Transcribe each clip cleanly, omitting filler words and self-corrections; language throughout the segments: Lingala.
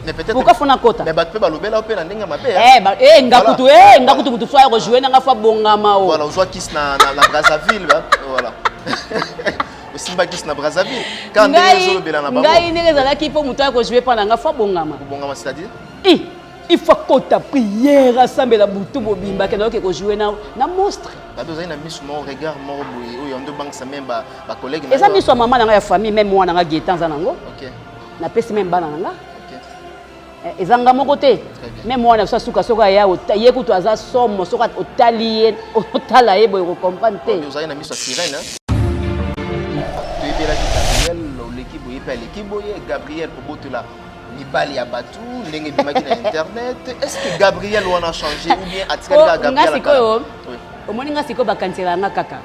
Mais peut-être pourquoi faut na kota mais ba pe ba lobela pe na ndenge mabe ngakutu mutu soit rejouer na fa bongama o voilà ozwa kiss na Brazzaville voilà osimba kiss na Brazzaville quand ndenge lobela na bango ngai ndenge zalaki po mutu ko jouer pendant nga fa bongama c'est-à-dire il faut kota prière asambela butu bobimba ke ko jouer na monstre ba besoin na misu mon regard mort boye o yondo bank sa même ba collègue na eza misu maman na nga ya famille même moi na nga getan za nango OK na pesi même bana na nga ezanga moko te même moi na suka soka ya ye kutu aza somo soka otali otala ye boye ko comprendre te vous avez na misu sirène tu es là Gabriel l'équipe boye pas l'équipe boye Gabriel Obotula Nibali ya batu ndenge bimaki na internet est-ce que Gabriel wana changé ou bien atikala Gabriel ngasi omoni ngasi ko bakansela nga kaka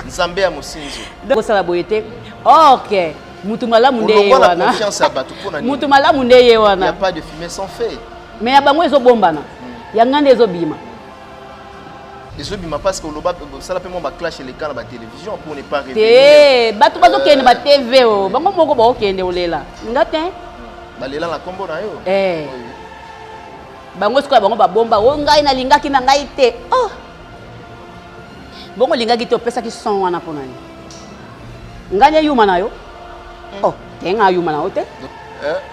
Nzambe ya mosinzo ko sala boye te OK mutu malamu nde wana confiance à batu pona ni mutu malamu nde ye wana il y a pas de fumée sans feu mais ya bango ezo bombana ya ngande ezo bima bima parce que loba ça la pe mo ba clash les cas na ba télévision pour ne pas révéler batu bazo kende ba TV o bango moko ba okende olela ngate balela la kombo na yo bango sikola bango ba bomba o ngai na lingaki na ngai te oh bongo lingaki te opesaki son wana pona ni nganya yuma na yo oh tenga yuma na ote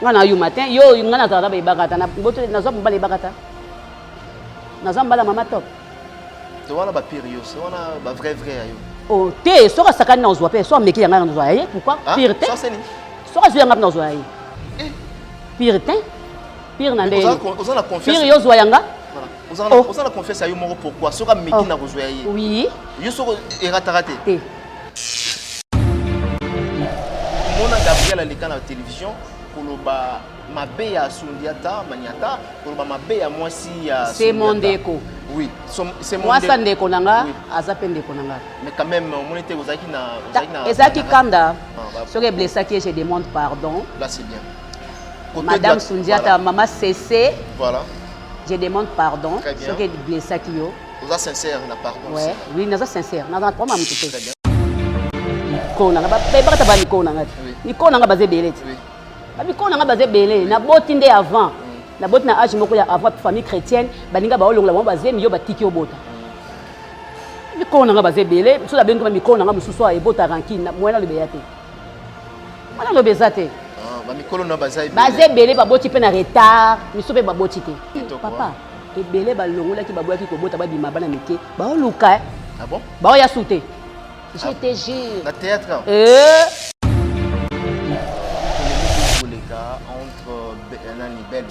ngana yuma te yo ngana tata ba ibakata na boto na zo mbala ibakata na zo mbala mama top to wana ba période wana ba vrai ayo oh te soka sakani na ozwa pe so meki yanga na ozwa ye pourquoi pire te ça c'est ni soka zo yanga na ozwa ye pire te pire na ndé oza na confiance pire yo ozwa yanga oza na confiance ayo moko pourquoi soka meki na kozwa ye oui yo soko eratarate te mona Gabriel alika na télévision koloba mabe ya Sundiata Maniata koloba mabe ya mwasi ya c'est mon déco oui c'est mon moi ça ndeko nanga azape ndeko nanga mais quand même mon était ozaki na ezaki kanda soki blessaki je demande pardon là c'est bien madame Sundiata maman Cessé voilà je demande pardon soki blessaki yo oza sincère na pardon ouais oui naza sincère naza pas mamu te très bien kona ba bakata ba nikona ngati nikona nga baze belete babikona nga baze belé na boti nde avant na boti na âge moko ya avant famille chrétienne baninga ba olongola mo baze miyo batiki obota mikona nga baze belé so la bengo mikona nga mususu a ebota rankine moyena le beyate mwana lo bezate ba mikolo na baze belé ba boti pe na retard miso pe ba boti te papa ebele ba longola ki baboya ki kobota ba bima bana mike ba oluka ah bon ba ya souté je te jure la théâtre entre nani belle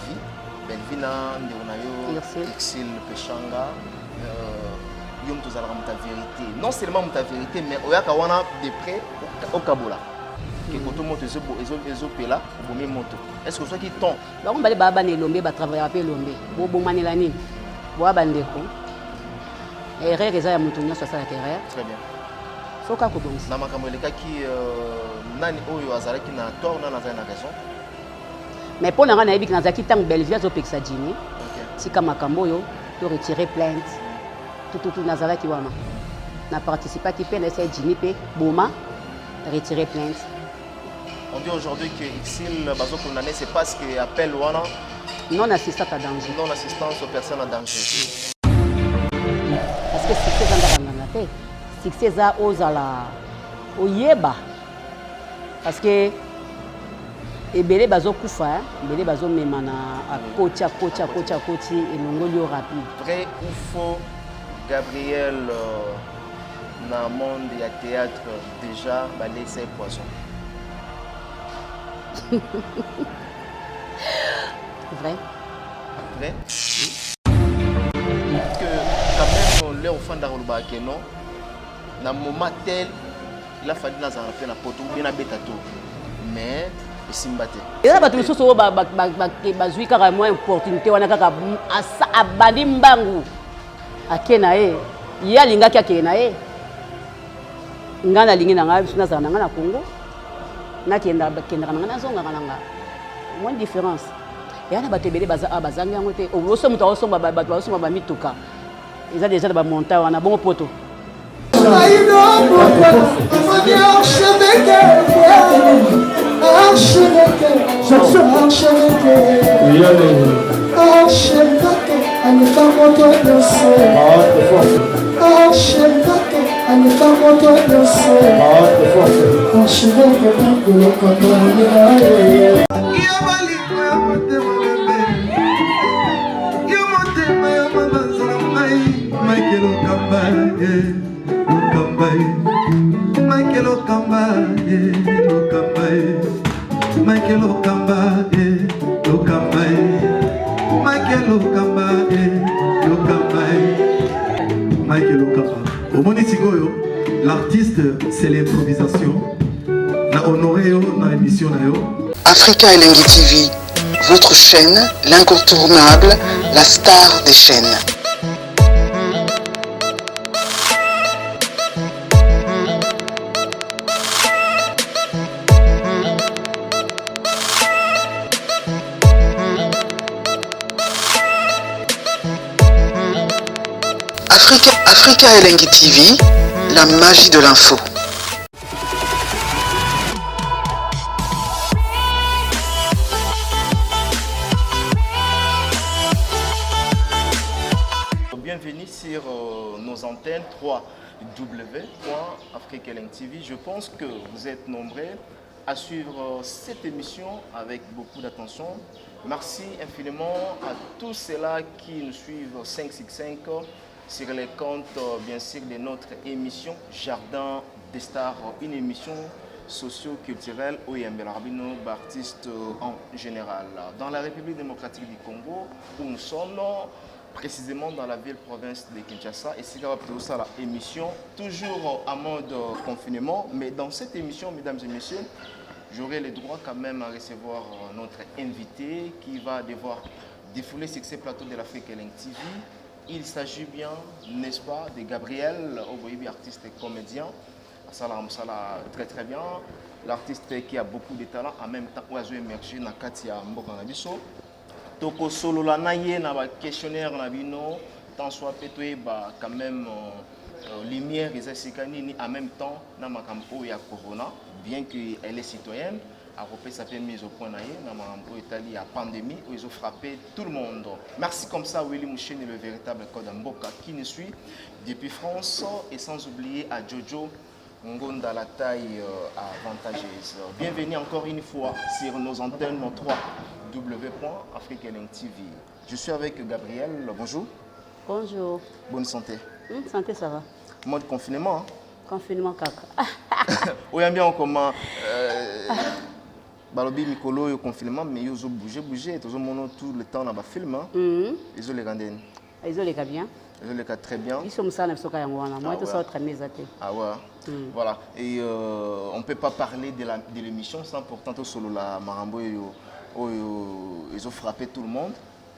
vie na ndeonayo exil pechanga yom tozala muta vérité non seulement muta vérité mais oyaka wana de près au kabola que koto moto ezo pela bomi moto est-ce que soki ton ba ngomba le baba ne lombe ba travailler pe lombe bo bomanela nini bo bandeko erreur eza ya mutu nyonso asala erreur très bien soka ko bonsi na makambo elekaki nani oyo azalaki na tort na nazali na raison mais pour nanga na yebiki nazaki tang Bellevue azopekisa dîner tika makambo oyo to retirer plainte tout nazalaki wana na participaki pe na esa dîner pe boma retirer plainte. On dit aujourd'hui que Exil bazo condamné c'est parce que appel wana non assistance à danger. Non assistance aux personnes en danger. Parce que succès zanga nganga te. Succès za ozala oyeba. Parce que ebele bazo kufa, ebele bazo memana a kocha et longolio rapide. Vrai ou faux Gabriel dans le monde du théâtre déjà balé ses poissons. Vrai. Vrai. Que quand même les enfants d'Aruluba que non, dans un moment tel, il a fallu dans un peu na poto bien na betato, mais isimbate. Et là batu soso bazui kaka moi opportunité wana kaka asa abandi mbangu akena e ya lingaki akena e ngana lingi na nga na zana na Congo na kenda na zonga nga moins différence et ana batebele bazanga yango te oso muto oso ba mituka ils ont déjà ba monta wana bon poto Archevêque, je suis archevêque. Archevêque, elle n'est pas contre le ciel. Archevêque, elle n'est pas contre le ciel. Archevêque, elle n'est pas contre le ciel. Michael Okamba, Michael Okamba, Okamba, Michael Okamba, Okamba, Michael Okamba. Au Monisigoyo, l'artiste, c'est l'improvisation. Na honoré na émission na yo. Africa Elengi TV, votre chaîne, l'incontournable, la star des chaînes. Africa Elengi TV, la magie de l'info. Bienvenue sur nos antennes 3W.Africa Elengi TV. Je pense que vous êtes nombreux à suivre cette émission avec beaucoup d'attention. Merci infiniment à tous ceux-là qui nous suivent 565 sur les comptes, bien sûr, de notre émission Jardin des Stars, une émission socio-culturelle où il y a artistes en général. Dans la République démocratique du Congo, où nous sommes précisément dans la ville-province de Kinshasa, et c'est ça l'émission, toujours en mode confinement, mais dans cette émission, mesdames et messieurs, j'aurai le droit quand même à recevoir notre invité qui va devoir défouler sur ces plateaux de l'Africa Elengi TV. Il s'agit bien, n'est-ce pas, de Gabriel, artiste et comédien. Ça très très bien. L'artiste qui a beaucoup de talent, en même temps, où il a émergé dans Katia Mbokanabiso. Toko solo la naye na ba questionnaire na bino, tant soit pétoé quand même lumière et ni en même temps na makambo ya corona, bien qu'elle est citoyenne. Europé, ça fait mise au point dans Italie à pandémie où ils ont frappé tout le monde. Merci comme ça Willy Mouchen est le véritable code Mboka qui nous suit depuis France et sans oublier à Jojo Ngonda la taille avantageuse. Bienvenue encore une fois sur nos antennes 3W.Africa Elengi TV. Je suis avec Gabriel. Bonjour. Bonjour. Bonne santé. Santé, ça va. Mode confinement. Hein? Confinement caca. Oui, bien comment Balobi Mikolo au confinement, mais ils ont bougé, tout le temps dans le film. Ils ont les gardés. Ils ont les cas bien. Ils ont les cas très bien. Ils sont ça, ils sont quand même moi, tout ça très bien. Ah ouais. Voilà. Et on ne peut pas parler de l'émission sans pourtant tout solo la Marambo ils ont frappé tout le monde.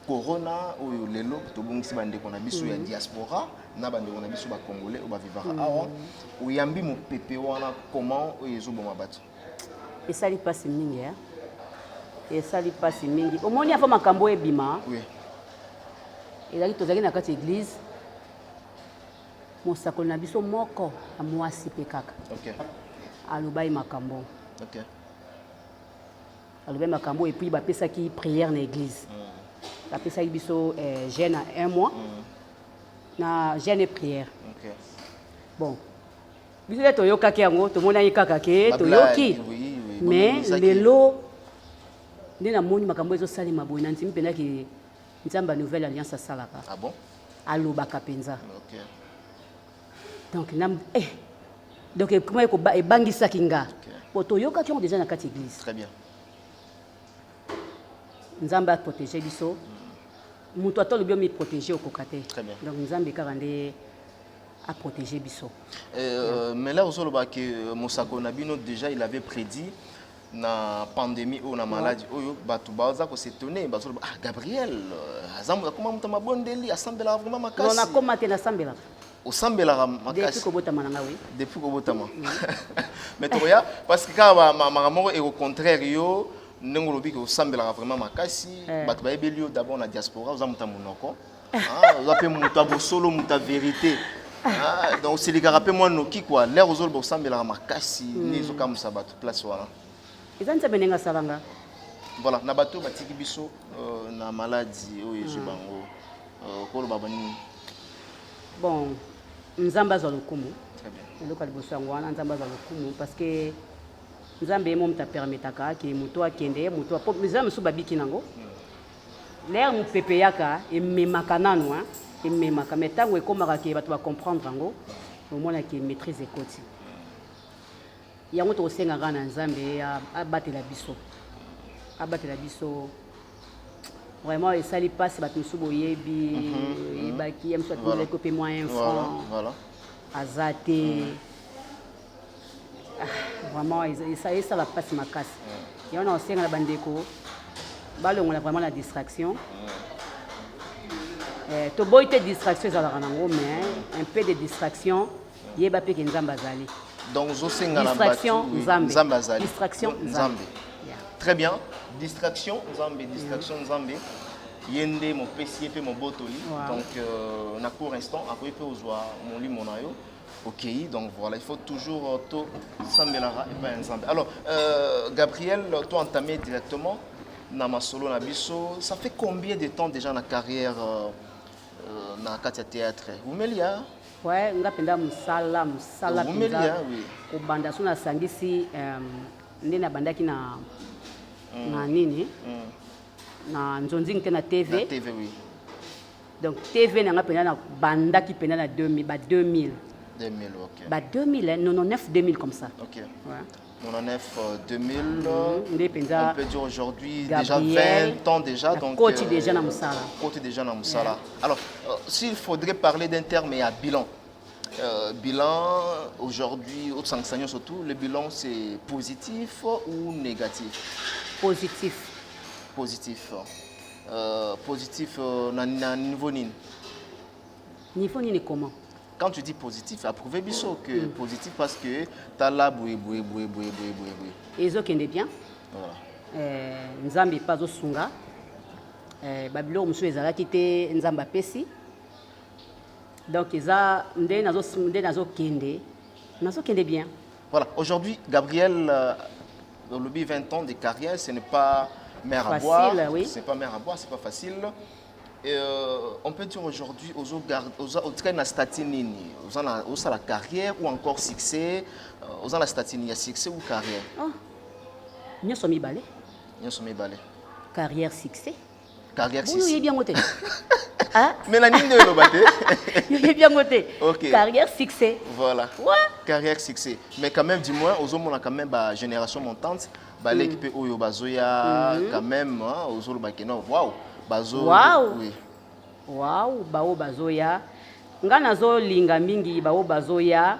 Corona ou les lots, tout le monde qui bande qu'on a bisu ya diaspora, na bande qu'on a bisu ba congolais ou ba vivara awa, ou yambi mo pépé wana comment ils ont bon mabato. Et ça lui passe mingi hein. Et ça lui passe mingi. Au moins il y a fait makambo e bima. Oui. Et là tozaki na kati église. Mo sakolo na biso moko a mwasi pe kaka. OK. Alobai makambo. OK. Alobai makambo et puis ba pesa ki prière na église. La pesa biso jeûne à 1 mois. Na jeûne et prière. OK. Bon. Biso le toyoka ki yango to mona yikaka ke toyoki. Mais lelo ndena moni makambo ezo sali maboyi na ntimi pena ki nzamba nouvelle alliance salaka. Ah bon? Alobaka penza. OK. Donc donc comment ko ebangisa kinga. Po toyoka ki on déjà na kati église. Très bien. Nzamba a protégé biso. Muto atolo bio mi protéger au kokate. Très bien. Donc Nzamba karande a protégé biso. Mais là aussi que Mosako Nabino déjà il avait prédit na pandémie ou na maladie oyo batu baza ko s'étonner bazo Gabriel azamu comment mutama bondeli asambela vraiment makasi. On a commenté na sambela. Au sambela makasi. Depuis ko botama na ngawe. Depuis ko botama. Mais toya parce que quand maramoko est au contraire yo ndengolobi ko sambela vraiment makasi batu ba ebelio d'abord na diaspora ozamuta monoko. Ah, ozape muta bo solo muta vérité. Ah, donc c'est les gars rappelez moi noki quoi l'air aux autres sambela makasi ni zo comme ça batu place voilà. eza nzambe ndenge asalanga. Voilà, na bato batiki biso na maladie oyo ezwi bango koloba bani. Bon, nzambe azwa lokumu. Très bien. Eloko liboso yango wana nzambe azwa lokumu parce que nzambe ye mo mutu apermetaka ke moto akende moto apo nzambe mosusu babiki nango. L'air mopepe yaka ememaka nanu ememaka mais ntango ekomaka ke bato bacomprendre yango omona ke maîtrise ekoti. Yango tokosengaka na nzambe abatela biso. Abatela biso vraiment esali passe bato mosusu boyebi yebaki ye mosusu atunelaki mpe moyen franc aza te vraiment esala passe makasi yango na osenga na bandeko balongola vraiment la distraction toboyi te distraction ezalaka nango mais un peu de distraction yeba mpe ke nzambe azali donc ozosenga na distraction nzambe azali distraction nzambe. Très bien. Distraction, Nzambe. Yende mon PC et mon botoli. Donc, na pour instant, après peu aux mon lit mon ayo. Ok, donc voilà, il faut toujours tout Sambelara et pas Nzambe. Alors, Gabriel, toi entamé directement dans ma solo Nabiso, ça fait combien de temps déjà dans la carrière na Katia Théâtre? Vous me liez? Ouais, nga penda musala Vous me liez, oui. Au banda suna sangisi ndena bandaki na na nini na nzonzi ngite na TV. Na TV, oui. Donc TV na nga penda na bandaki penda na 2000 ba 2000 ok. Ba 2000 99 2000 comme ça. Ok. Ouais. 99 2000 on peut dire aujourd'hui déjà 20 ans déjà donc côté déjà na musala. Côté déjà na musala. Alors s'il faudrait parler d'un terme et à bilan. Bilan aujourd'hui au Sangsagnon surtout le bilan c'est positif ou négatif? Positif. Positif na niveau nini? Niveau nini comment? Quand tu dis positif, approuvé biso que positif parce que t'as là boui. Ezo kende bien. Voilà. Nzambe pas zo sunga. Babilo musu ezalaki te nzamba pesi. Donc eza nde nazo kende bien. Voilà, aujourd'hui Gabriel dans le 20 ans de carrière, ce n'est pas mer à boire, oui. C'est pas mer à boire, c'est pas facile. Et on peut dire aujourd'hui aux train na statine aux la carrière ou encore succès, aux la statine il y a succès ou carrière. Oh. Nous sommes balé. Carrière succès. Carrière succès. Oui, bien moté. Mais la ligne de l'obate. Il bien moté. OK. Carrière succès. Voilà. Ouais. Carrière succès. Mais quand même du moins aux hommes on a quand même ba génération montante, ba l'équipe oyo bazoya quand même aux hommes bakeno. Waouh. Bazo. Oui. Waouh, bao bazoya. Nga nazo linga mingi bao bazoya.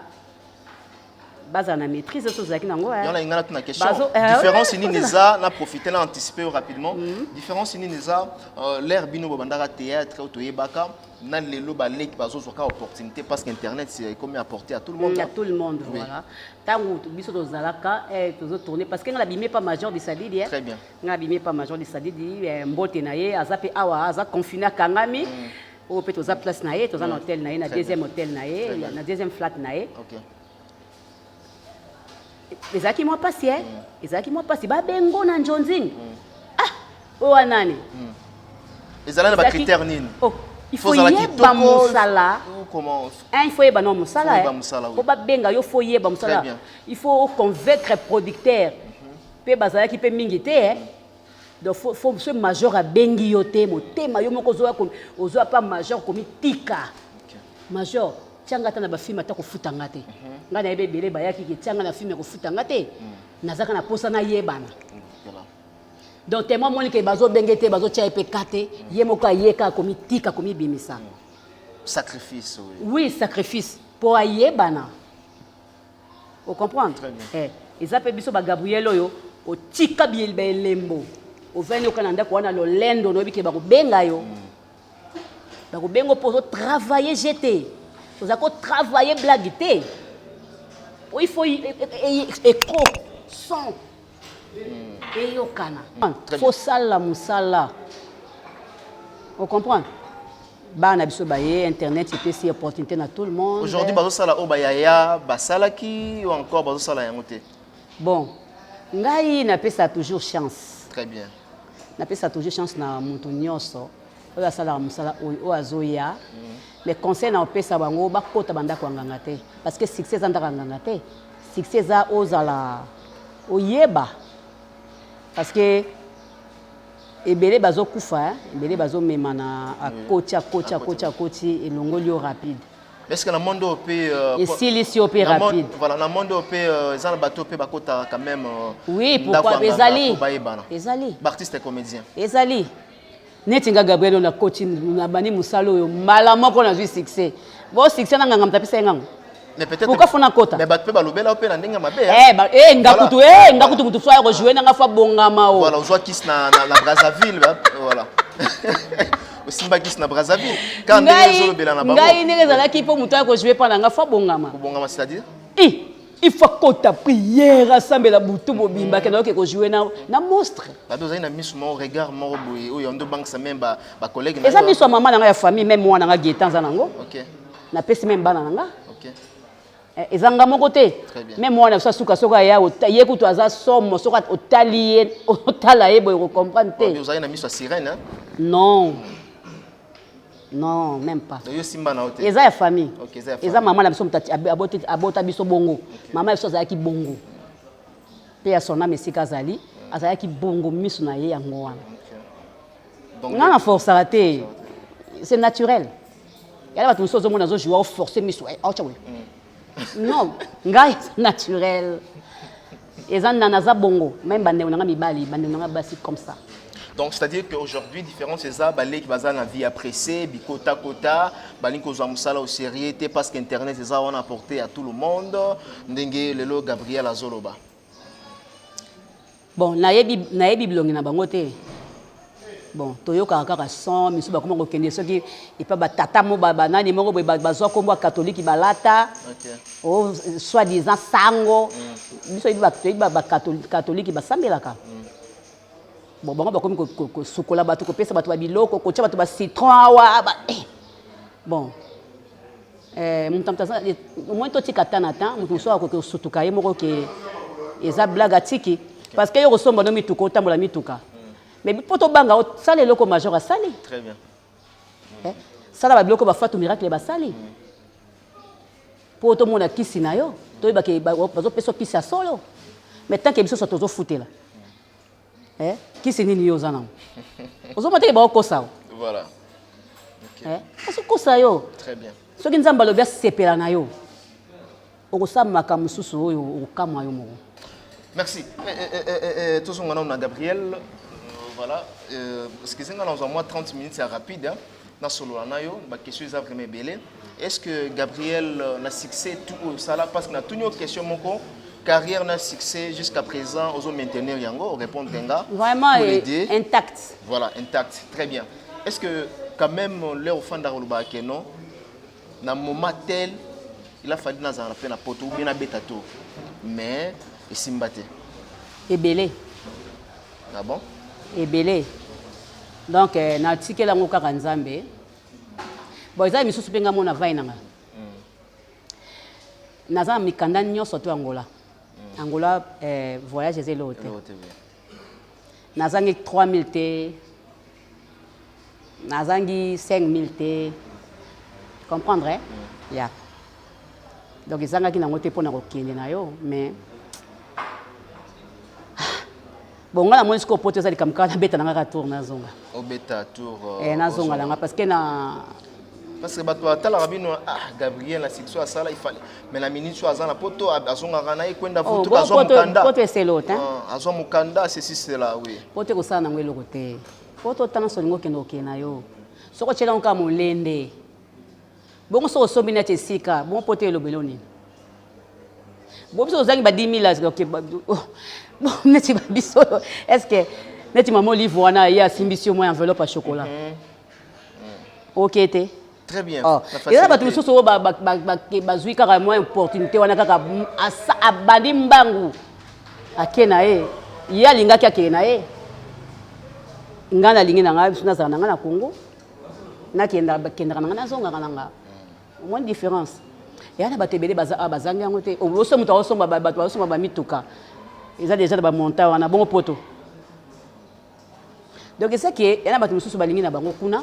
Baza na maîtrise so zaki nango. Il y en a une question. Différence ni neza na profiter là anticiper rapidement. Différence ni neza l'air bino bandara théâtre ou toyebaka na lelo ba leki bazo zoka opportunité parce qu'internet c'est comme apporté à tout le monde. À tout le monde, oui. Voilà. Tango biso to zalaka tozo tourner parce que nga bimé pas major de Sadidi. Très bien. Nga bimé pas major de Sadidi mbote na ye azape awa aza confiné kangami. Au peut toza place na ye, toza na hôtel na ye, na deuxième hôtel na ye, na deuxième flat na ye. OK. Ezaki moi passi ba bengo na njonzing. O nani? Ezala ba critère nini? Oh, il faut yeba musala. Comment? Il faut yeba no musala. Ko ba benga yo faut yeba musala. Il faut convaincre producteur. Pe bazala ki pe mingi te donc faut ce major a bengi yo te motema yo moko ozoa pas major komi tika. Major tianga tana ba film ata ko futanga te. Nga na yebe bele bayaki ki tianga na film ko futanga te. Nazaka na posa na yebana. Donc témoin moni ke bazo bengete bazo tia pe kate yemoko yeka komi tika komi bimisa. Sacrifice oui. Oui, sacrifice pour yebana. Vous comprenez? Eza pe biso ba Gabriel oyo o tika biel be lembo. O veni okananda ko wana lo lendo no bike ba ko benga yo. Ba ko bengo pour travailler jeter. Vous avez travaillé blaguité. Il faut écho, son. Et yokana. Il faut sala musala. Vous comprenez? Bana biso baye internet c'est PC opportunité na tout le monde. Aujourd'hui bazo sala o bayaya basalaki ou encore bazo sala yangote. Bon, ngai napesa toujours chance. Très bien. Napesa toujours chance na mutu nyonso. Oyo asala musala oyo azoya. Mais conseil na opesa bango bakota bandako nganga te parce que succès andaka nganga te. Succès za ozala oyeba. Parce que ebele bazo kufa, ebele bazo memana a coach et longolio rapide. Est-ce que le monde peut et si les opé rapide. Voilà, le monde peut ça le bateau peut bakota quand même. Oui, pourquoi Ezali? Ezali. Artiste et comédien. Ezali. Netinga Gabriel na coach na bani musalo yo malama ko na ju succès. Bo succès na nganga mtapisa nganga. Mais peut-être pourquoi fona kota? Mais bateau balobela opé na ndinga mabe. Ngakutu mutu soya rejouer nga fa bongama o. Voilà, on joue kiss na Brazzaville, voilà. Osimba kiss na Brazzaville. Quand ndenge zolobela na bango. Ngai ndenge zalaki po mutu ya rejouer pa nga fa bongama. Bongama c'est-à-dire? Il faut kota prière assemble butu mobimba ke na ko jouer na monstre. Bateau za ina misu mo regard mo boye oyo ndo bank sa même ba collègue na. Eza misu maman na nga ya famille même moi na nga Getan za nango. OK. Na pesi même bana nga. OK. Ezanga moko te. Même moi na suka soka ya ye kutu aza somo soka otali otala ye boye ko comprendre te. Vous avez na misu sirène hein? Non. Non, même pas. Eza ya famille. OK, eza. Eza maman na biso mutati abota biso bongo. Maman biso azaki bongo. Pe ya sona mesika azali, azaki bongo misu na ye yango wana. Donc na force raté. C'est naturel. Yala ba tuso zo mona zo jouer forcer misu. Non, ngai naturel. Eza nanaza bongo, même bande na mibali, bande na basi comme ça. Donc, c'est-à-dire qu'aujourd'hui, différents c'est ça, balé qui basent la vie appréciée, bikota kota, balé qui ont musala au sérieux, parce qu'Internet c'est ça on a apporté à tout le monde. Ndengue lelo Gabriel Azoloba. Bon, naebi bilongi na bangote. Bon, toyo kaka son, misu ba comment kokende soki et pas tata mo baba nani moko bazwa kombo catholique balata. OK. Oh, soi-disant sango. Biso ba catholique ba sambelaka. Bon, bon, comme sukola batu ko pesa batu ba biloko ko tia batu ba citron awa ba bon mutamtaza moins to tikata nata mutu so ko sutuka ye moko ke eza blaga tiki parce que yo resomba no mituko tambola mituka mais poto banga sala eloko major asali très bien sala ba biloko ba fatu miracle ba sali poto mona kisi na yo to ba ke bazo peso kisi solo mais tant que biso so tozo futela qui c'est nini yo zana ozo mate ba okosa voilà OK parce que kosa yo très bien so ki nzamba lobia sepela na yo okosa makamususu oyo okamwa yo moko merci tout son nom na Gabriel voilà parce que c'est dans moins 30 minutes c'est rapide hein na solo na yo ba question ça vraiment belé est-ce que Gabriel na succès tout ça là parce que na tout une question moko carrière n'a succès jusqu'à présent, aux maintenir yango, répondre Tenga. Vraiment intact. Voilà, intact, très bien. Est-ce que quand même leur fan d'Aroluba Keno, dans un moment tel, il a fallu dans un rappel à poto ou bien à betato, mais il s'est battu. Et belé. Ah bon? Et belé. Donc na tike la ngoka kanzambe. Bon, ça misu supenga mona vainanga. Naza mikanda nyonso to Angola. Angola, voyage et l'hôtel. Nazangi 3000 T, Nazangi 5000 T. Comprendre, hein? Yeah. Donc, ils ont un côté pour nous mais. Bon, on a moins que pour te dire comme quand on bête na tour na zonga. Au bêta tour. Na zonga là parce que na. Parce que bato tala rabino Gabriel la section à ça là il fallait mais la minute soit dans la poto azonga kana ikwenda futu kazo mukanda poto c'est l'autre hein azo mukanda ceci c'est là oui poto ko sana ngwelo kote poto tana so ngo keno kena yo soko chela nka molende bongo so so binete sika bon poto lo beloni bon so zangi ba 10000 OK bon neti ba biso est-ce que neti maman livre wana ya simbisio moi enveloppe à chocolat OK té très bien. Et là, tu as bazui kaka moins opportunité wana kaka abandi mbangu akena e ya linga kya kena e ngana lingi na nga na zana na Congo na kenda na zonga nga moins différence et ana batebele bazanga ngote oso muto oso ba mituka Ils ont déjà des montants, on a bon poteau. Donc c'est ça qui il y a des gens qui balingi na bango kuna.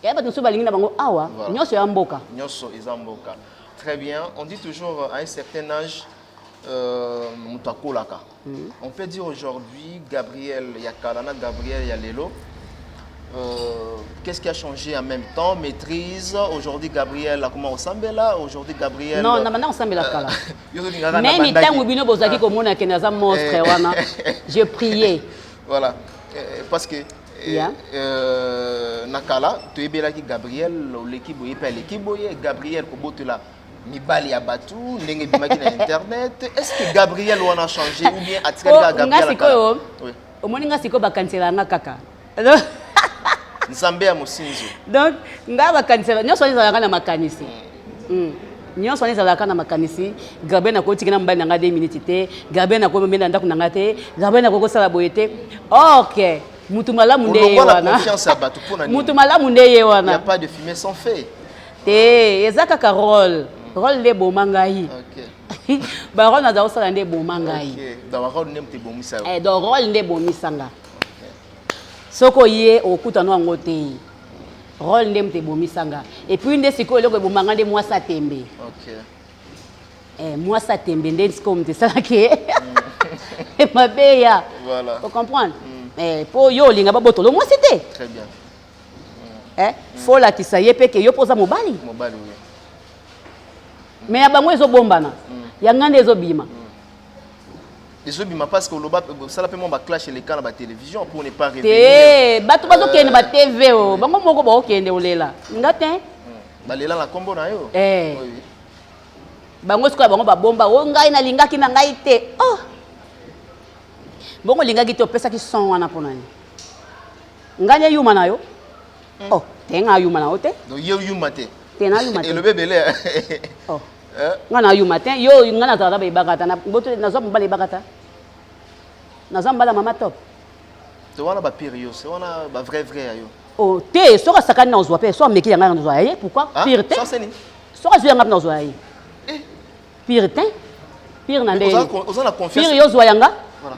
Il y a des gens qui balingi na bango awa. Nyoso ya mboka. Nyoso ezamboka. Très bien. On dit toujours à un certain âge mutakolaka. On peut dire aujourd'hui Gabriel Yakalana, Gabriel Yalelo. Qu'est-ce qui a changé en même temps? Maîtrise. Aujourd'hui, Gabriel a comment ressemble là? Aujourd'hui, Gabriel. Non, maintenant on semble là. Même il temps où bino bozaki comme on a kenaza monstre wana. Je priais. Voilà. Parce que Nakala, tu es bien là qui Gabriel, l'équipe boye pas l'équipe boye Gabriel kobote là. Mibali ya batu, ndenge bimaki na internet. Est-ce que Gabriel on a changé ou bien a-t-il Gabriel? Oui. Au moins nga siko bakansela nga kaka. Nzambe ya mosinzo. Donc nga bakansela nyoso ezalaka na makanisi. Nyoso ezalaka na makanisi. Gabriel na kotikina mbali na nga 2 minutes te. Gabriel na ko mbenda ndako na nga te. Gabriel na ko sala boyete. OK. Mutu malamu nde wana. Confiance à batu pour na. Mutu malamu nde wana. Il y a pas de fumée sans feu. Te ezaka ka rôle. Rôle de bomangai. OK. Ba rôle na za osala nde bomangai. OK. Da rôle nem te bomisa. Do rôle nde bomisanga. Soko ye okuta no ngote. Rôle nde mte bomisanga. Et puis nde siko eloko bomanga nde mwasa tembe. OK. Mwasa tembe nde siko mte sala ke. Mabeya. Voilà. Vous comprenez? Pour yo linga babotolo moi c'était. Très bien. Faut la kisaye pe ke yo poza mobali. Mobali oui. Mais abango ezo bombana. Yangande ezo bima. Ezo bima parce que loba ça la pe mon ba clash les cas na ba télévision pour ne pas révéler. Bato bazo kende ba TV o. Bango moko ba okende olela. Ngate? Ba lela la kombo na yo. Oui. Bango sikola bango ba bomba o ngai na lingaki na ngai te. Oh. Bongo lingaki te opesa ki son wana pona ni. Nganya yuma na yo. Oh, tenga yuma na ote. Donc yo yuma te. Tena yuma te. Et le bébé là. Oh. Ngana yuma te. Yo ngana tata ba ibakata na boto na zo mbala ibakata. Na zo mbala mama top. To wana ba pire c'est wana ba vrai yo. Oh, te so ka sakana na ozwa pe so meki yanga na ozwa ye. Pourquoi? Pire te. Ça c'est ni. So ka yanga na ozwa ye. Pire te. Pire na ndé. Oza la confiance. Pire yo zwa yanga. Voilà.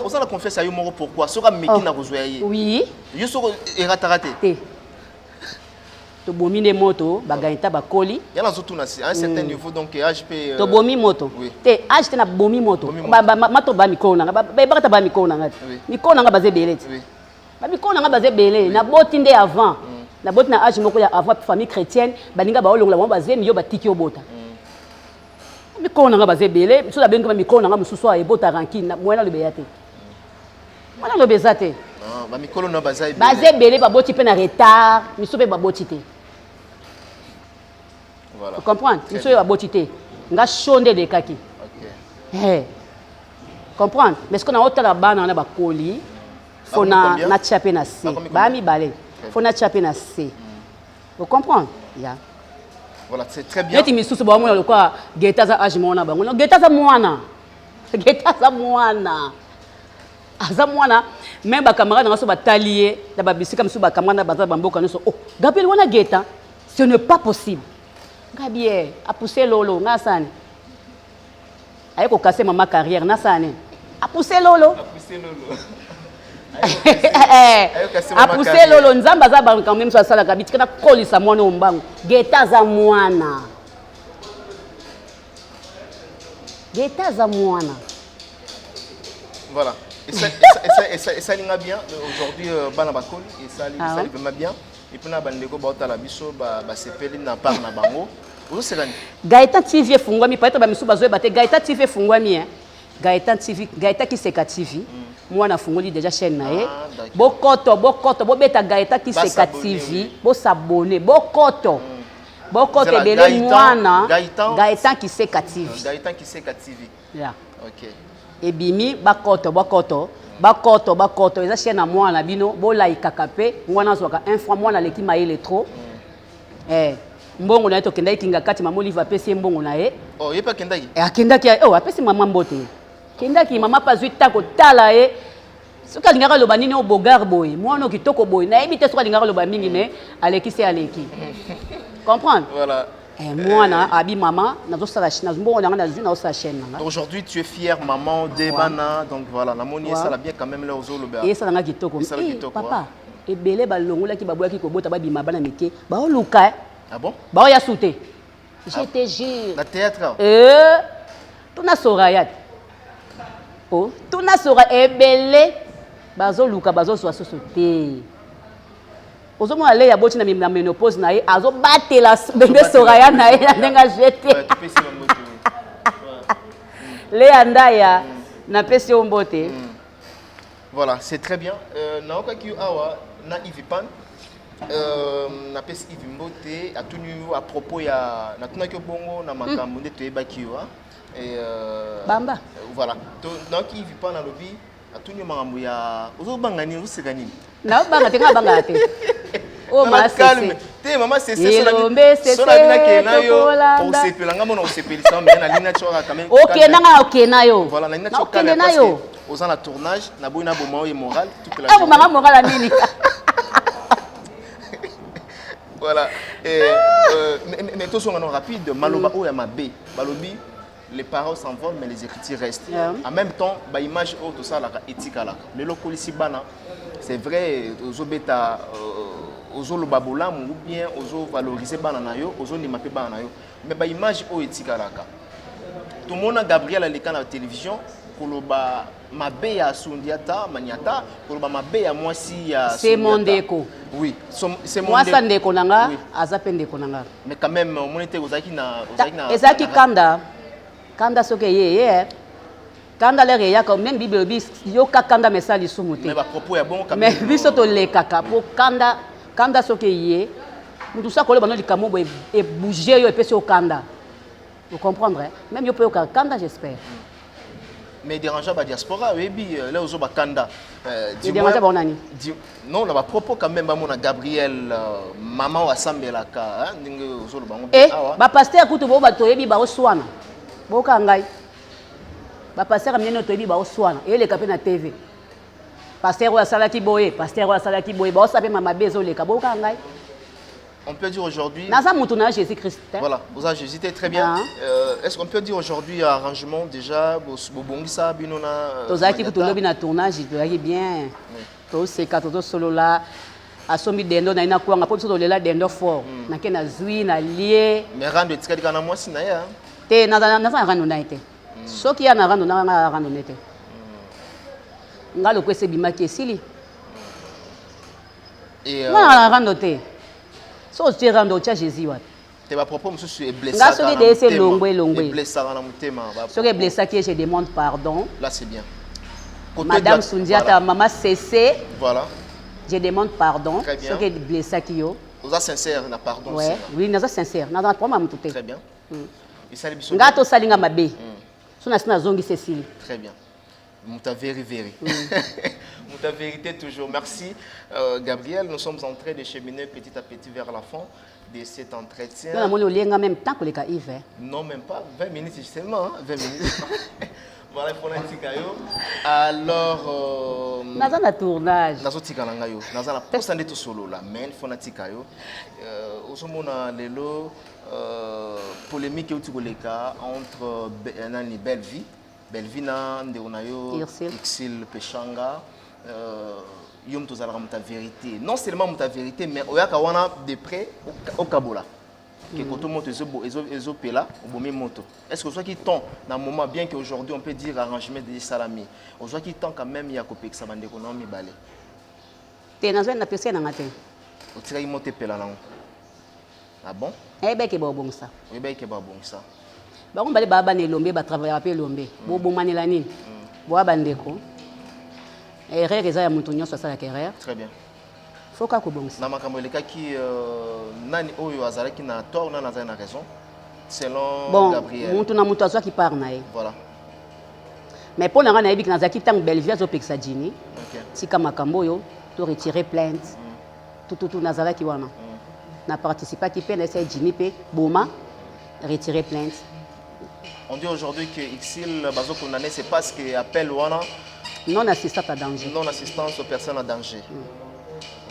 Oza la confiance à yo moko pourquoi? So ka meki na kozwa ye. Oui. Yo so eratarate. Te. To bomi ne moto bagaita bakoli. Yana zo tuna si à un certain niveau donc HP. To bomi moto. Te age te na bomi moto. Mato ba mikona nga ba bakata ba mikona nga. Mikona nga baze belete. Ba mikona nga baze belé na boti nde avant. Na boti na age moko ya avant famille chrétienne balinga ba olongola mo baze miyo batiki obota. Mikona nga baze belé so la benga mikona nga mususu a ebota ranki na mwana le beyate. Mwana le bezate. Non, ba mikolo na baza belé. Baze belé ba boti pe na retard, miso pe ba boti te. Voilà. Vous comprenez? Miso ba boti te. Nga shonde de kaki. OK. Comprendre? Mais ce qu'on a autant là-bas na ba koli, faut na chaper na C. Ba mi balé. Faut na chaper na C. Vous comprenez? Ya. Voilà, c'est très bien. Yeti misusu ba mona lokwa geta za age mona bango. Geta za mwana. Geta za mwana. Aza mwana même ba camarade na so ba talier da ba bisika misusu ba camarade ba za bamboka no so. Oh, Gabriel wana geta. Ce n'est pas possible. Gabriel a poussé lolo ngasane. Aye ko casser maman carrière nasane. A poussé lolo. A poussé lolo. A poussé lolo nzamba za ba quand même so sala kabiti kana kolisa mwana ombango. Geta za mwana. Geta za mwana. Voilà. Et ça linga bien aujourd'hui bana bakoli et ça linga bien. Et puis na bandeko ba otala biso ba sepeli na part na bango. Ozo selani. Gaëtan TV fungwami peut-être ba misu bazoe baté Gaëtan TV fungwami hein. Gaëtan TV, Gaëtan qui seka TV. Moi na fungoli déjà chaîne na ye. Bokoto bo beta Gaëtan qui seka TV, bo s'abonner, bokoto. Bokoto belé mwana. Gaëtan qui seka TV. Gaëtan qui seka TV. Yeah. OK. Et bimi bakoto eza chaîne na mwana bino bo like kape mwana zwaka un franc mwana leki maile trop. Mbongo na to kenda ikinga kati mama Olive apesi mbongo na ye. Oh, yepa kendaki. Akendaki oh apesi mama mbote. Kendaki mama pas 8 ans ko tala ye. Soka lingaka loba nini o bogar boy. Mwana kitoko boy. Na ebite soka lingaka loba mingi mais aleki se aleki. Comprendre? Voilà. Moi, abi maman, aujourd'hui, tu es fière maman de Bana, donc voilà, la monnaie, ça l'a bien quand même là aux autres. Et ça l'a kitoko. Papa, et belé balongola qui babouya qui kobota babi mabana meke, ba oluka. Ah bon? Ba ya souté. J'étais jure. La théâtre. Tu na sorayat. Oh, tu na sora e belé. Bazo luka bazo so sauté. Ozomo ale ya boti na ménopause na ye azo batela bende soraya na ye ndenga jeté. Le andaya na pesi ombote. Voilà, c'est très bien. Naoka ki awa na Ivipan. Na pesi Ivimbote a tenu à propos ya na tuna ki bongo na makambo nde toyeba ki wa. Et Bamba. Voilà. Donc Ivipan na lobi a tenu makambo ya ozo bangani oseka nini? Na banga tenga banga te. Oh ma calme. Te maman c'est ça la bina ke na yo o sepelanga mona o sepelisa mais na lina tshora quand même. OK nanga OK na yo. Voilà, na lina tshora parce que aux en tournage na boina bomo et moral toute la journée. Ah bouma moral la nini. Voilà. Mais tout sont rapide. Maloba ou Yamabe. Balobi, les paroles s'envolent, mais les écritures restent. En même temps, bah image ou tout ça la éthique là. Le local ici bana, c'est vrai. Aux obéta, aux olobabolam ou bien aux valoriser bana nayo, aux onimape bana nayo. Mais bah image ou éthique là. Tout le monde a Gabriel à l'écran à la télévision. Koloba mabe ya sundiata maniata koloba mabe ya mwasi ya c'est mon déco. Oui, c'est mon moi ça ndeko nanga azape ndeko nanga mais quand même on était ozaki na ezaki kanda soke ye kanda le ya comme même bible bis yoka kanda mesali sumuté mais ba propos ya bon quand même mais biso to le kaka po kanda soke ye mutu sa koloba no likamo e bouger yo e pesi o kanda vous comprendre même yo peut kanda j'espère. Mais dérangeant la diaspora, oui, là aux Kanda. Non, on a propos quand même à Gabriel, maman ou Asambela ka, ba pasteur kutu bo ba toyebi ba oswana. Bo kangai. Ba pasteur amneno toyebi ba oswana. Et le capé na TV. Pasteur wa salaki boye, pasteur wa salaki boye, ba osape mama bezo le ka bo kangai. On peut dire aujourd'hui... Jésus-Christ. Voilà, vous avez Jésus, très bien. Est-ce qu'on peut dire aujourd'hui arrangement déjà, Bobongisa, Binona... Tozaki ku tolobi na tournage, tozaki bien. Toseka toto solo la, asomi dendo na ina kuanga po so lela dendo fort. Na ke na zui na lié. Mais rando etikadi kana mwasi na ya. Te na rando na ite. Soki ya na rando na rando nete. Ngalo kwese bimaki esili. Et na rando te. So tu rends au Jésus wat. Tu vas propos monsieur est blessé. Nga soki de c'est longwe. Blessé dans mon thème. Soki blessé qui je demande pardon. Là c'est bien. Madame Sundiata maman cessé. Voilà. Je demande pardon. Très bien. Soki blessé qui yo. Vous êtes sincère na pardon. Ouais. Oui, nous sommes sincères. Nous avons pas mal tout. Très bien. Et ça les bisous. Nga to salinga mabe. So na zongi Cécile. Très bien. Mouta vérité. Mouta vérité toujours. Merci Gabriel. Nous sommes en train de cheminer petit à petit vers la fin de cet entretien. Non, on même temps que les cas Yves. Non, même pas. 20 minutes justement. 20 minutes. Voilà, il faut l'antikayo. Alors... Naza na tournage. Nazo tikalangayo. Naza na postande tout solo là. Mais il faut l'antikayo. Osomona lelo polémique entre Belle Vie. Belvina Ndeonayo, Ixil Pechanga, Yom Tozala Mouta Vérité. Non seulement Mouta Vérité, mais Oyaka Wana de près au Kabola. Que quand on monte les opélas, au Bomi Moto. Est-ce que ce qui tombe dans un moment, bien qu'aujourd'hui on peut dire arrangement de salami, au soit qui tombe quand même, il y a Kopek Sabande Konomi Balé. Tu n'as pas pensé à matin. Au tirage monte Pelalan. Ah bon? Eh bien, c'est bon ça. Oui, bien, c'est bon ça. Ba on bale baba ne lombe ba travailler après lombe bo bomanela nini bo abandeko erreur eza ya mutu nyonso asala erreur. Très bien. Faut ka ko bongisa na makambo eleka ki nani oyo azalaki na tort na nazali na raison selon bon, Gabriel mutu na mutu azwa ki par na ye. Voilà. Mais pour nga na yebi ki nazaki tang Bellevue zo pekisa jini. OK. Tika makambo yo to retirer plainte. Tout nazalaki wana. Na participa ki pe na essayer jini pe boma retirer plainte. On dit aujourd'hui que Ixil Bazo condamné, c'est parce qu'il appelle Wana. Non-assistance à danger. Non-assistance aux personnes en danger.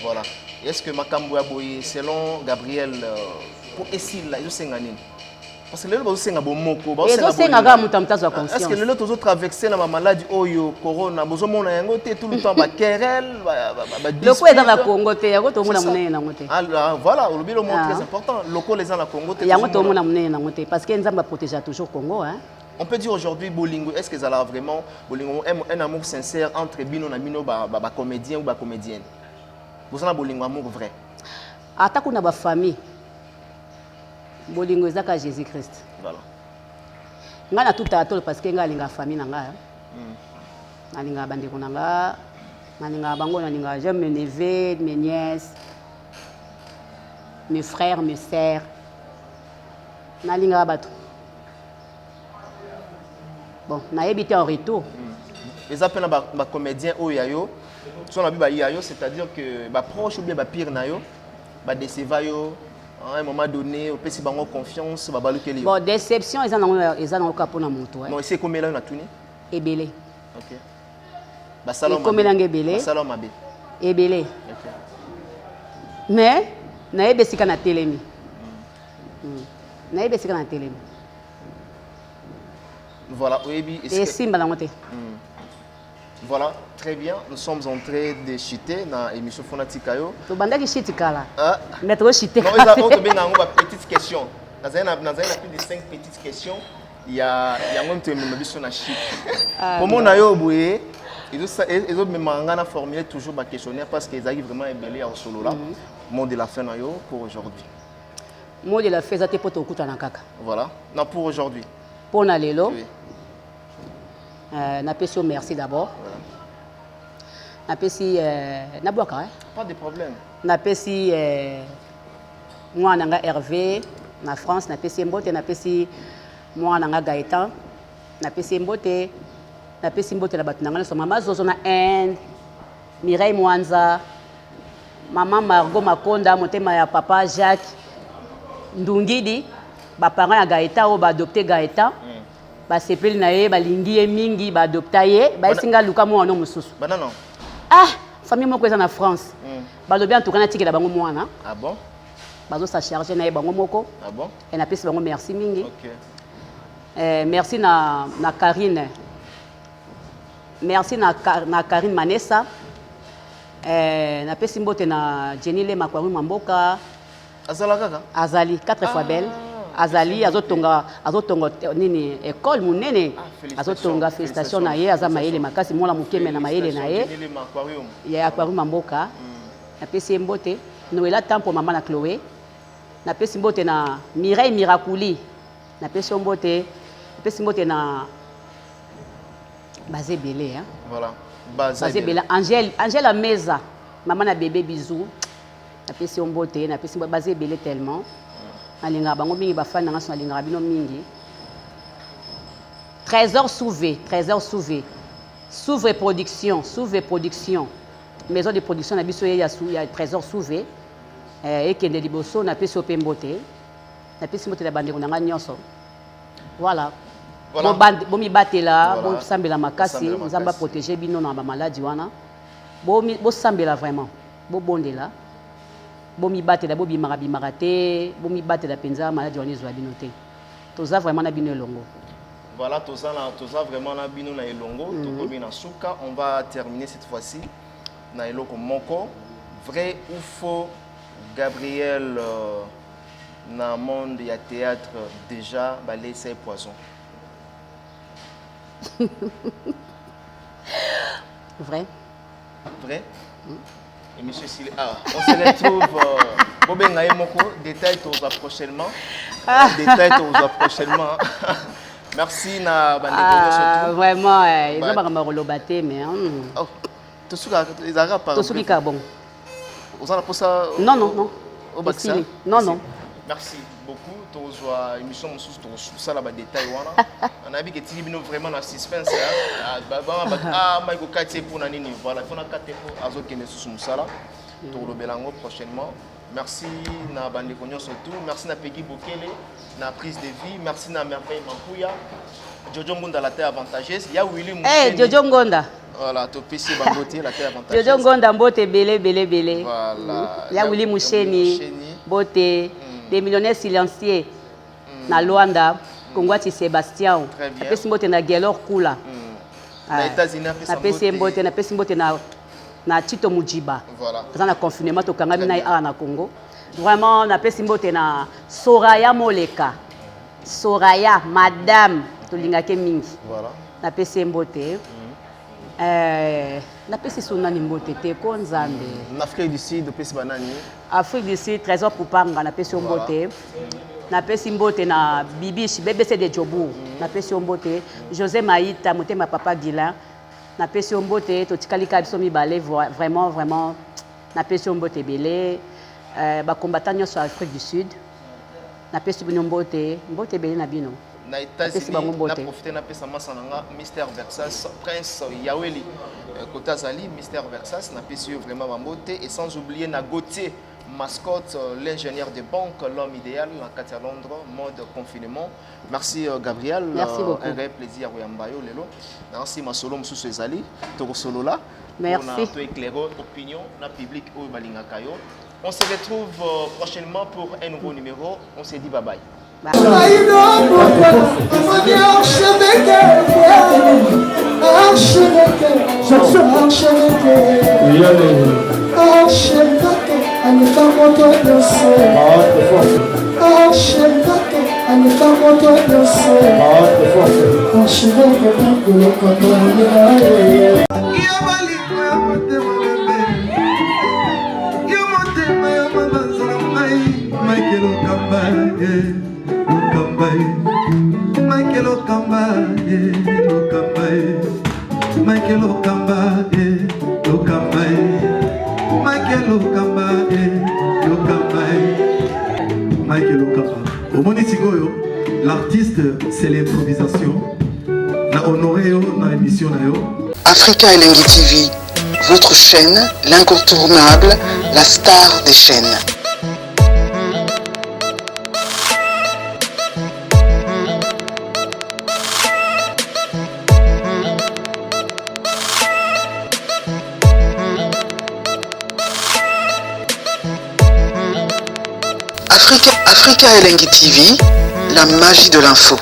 Voilà. Est-ce que Makambo Aboye, selon Gabriel, pour essayer là ils sont nini parce que les gens sont ngabo moko ba sont ngaga mutamtazo a conscience est-ce que les autres traverser la maladie oyo corona bozo mona yango te tout le temps ba querelle ba le quoi dans la Congo te yango to mona munene na ngote ah voilà le bilo montre très important locaux les gens la Congo te yango to mona munene na ngote parce que nzamba protéger toujours Congo hein. On peut dire aujourd'hui Bolingo, est-ce que ça a vraiment Bolingo un amour sincère entre Bino et Bino, comédien ou comédienne? Vous avez un Bolingo amour vrai? Attaque on a ba famille. Bolingo ezaka Jésus-Christ. Voilà. Ngana tout à tout parce que ngalinga famille nanga. Ngalinga bandeko nanga, ngalinga bango ngalinga j'aime mes neveux, mes nièces, mes frères, mes sœurs. Ngalinga bato. Bon, on a habité en retour. Les appels à comédiens au yayo, sont la Bible yayo, c'est-à-dire que bah proche ou bien bah pire nayo, bah décevant yo, à un moment donné, au petit bango confiance, bah balu keli. Bon, déception, ils en ont capot dans mon toit. Non, c'est combien là on a tourné? Ebélé. Ok. Bah salon. Combien là ebélé? Salon mabé. Ebélé. Ok. Mais, na ebesika na telemi. Na ebesika na telemi. Voilà, oui, et Simba la montée. Voilà, très bien. Nous sommes en train de chuter dans l'émission Fonatikayo. Tu bandes qui chute kala. Mais trop chuter. Non, ils ont bien une petite question. Dans un plus de 5 petites questions, il y a même une mission à chute. Comment on a eu oublié? Ils ont même formulé toujours ma questionnaire parce qu'ils arrivent vraiment à ébélé en solo là. Mot de la fin pour aujourd'hui. Mot de la fin, ça te peut te kaka. Voilà. Non, pour aujourd'hui. Pour Nalélo. Oui. Napesi merci d'abord. Napesi Naboaka. Pas de problème. Napesi moi nanga Hervé na France, napesi Mbote, napesi moi nanga Gaëtan, napesi Mbote la batu nanga so mama zozo na Inde, Mireille Mwanza, maman Margot Makonda, motema ya papa Jacques Ndungidi, ba parents ya Gaëtan o ba adopté Gaëtan. Ba sepeli na ye balingi ye mingi ba adopta ye ba singa luka mwana mususu banana ah famille moko eza na France ba lobi en tout cas na tikela bango mwana ah bon bazo sa charger na ye bango moko ah bon et na pesi bango merci mingi OK merci na Karine merci na Karine Manessa na pesi mbote na Jenny Le Makwaru Mamboka azala kaka azali 4 fois belle Azali azotonga nini école munene azotonga félicitations na ye aza mayele makasi mwana mukeme na mayele na ye ya aquarium Mamboka na pesi mbote Noëlla Tampo mama na Chloé na pesi mbote na Mireille Miracouli na pesi mbote na Bazé Belé hein voilà Bazé Belé Angèle Meza maman na bébé bisou na pesi mbote na pesi Bazé Belé tellement alinga bango mingi bafana nga so alinga bino mingi Trésor Souvé Souvre production maison de production na biso ya Trésor Souvé ekende liboso na pesi ope mbote na pesi mbote la bandeko nanga nyonso voilà bo mi batela bo sambela makasi nzamba protéger bino na ba maladie wana bo sambela vraiment bo bondela bomi batela bobi mara te bomi batela penza maladie wana ezwa bino te toza vraiment na bino elongo voilà toza vraiment na bino na elongo tokomi na suka on va terminer cette fois-ci na eloko moko vrai ou faux Gabriel na monde ya théâtre déjà balé c'est poison vrai et monsieur Sile, on se retrouve Bobengaye Moko, détail prochainement. Merci na bandeko vraiment ils ont pas mal lobaté mais oh tout ça les arabes par tout ça qui bon on a pour ça non non merci beaucoup tozwa émission mususu tosala ba détail wana on a vu que tibino vraiment na suspense Maiko Katie pour na nini voilà fona kate pour azokende susu musala tolobelango prochainement merci na bandeko nyonso tout merci na Peggy Bokele na prise de vie merci na Merveille Mampuya Jojo Ngonda la terre avantageuse ya Willy Moucheni Jojo Ngonda voilà to pisi bangote la terre avantageuse Jojo Ngonda mbote belé voilà ya Willy Moucheni bote des millionnaires silencieux na Luanda Kongwati Sébastien napesi mbote na Gelor Kula na États-Unis napesi mbote na Tito Mujiba aza na confinement tokangami na awa na Congo vraiment napesi mbote na Soraya Moleka Soraya madame tolingaki mingi napesi mbote napesi sunani mbote te ko nzambe en Afrique du Sud pesi banani Afrique du Sud Trésor Poupanga napesi mbote napesi mbote na Bibishi BBC de Djobu napesi mbote José Maïta motema papa Gila napesi mbote totikalika biso mibale vraiment napesi mbote belé ba combattant nyonso Afrique du Sud napesi bino mbote belé na bino na États-Unis na profiter na pesa masananga Mystère Versas Prince Yaweli Kotazali Mystère Versas na pesi vraiment mbote et sans oublier na Gauthier mascotte l'ingénieur de banque l'homme idéal na Katia Londres mode confinement merci Gabriel merci beaucoup un vrai plaisir Yambayo lelo merci masolo mususu ezali to solo là merci pour éclairer opinion na public au balingaka yo on se retrouve prochainement pour un nouveau numéro on se dit bye bye. L'artiste, c'est l'improvisation. Na honoré dans l'émission. Africa Elengi TV, votre chaîne, l'incontournable, la star des chaînes. Africa Elengi TV, la magie de l'info.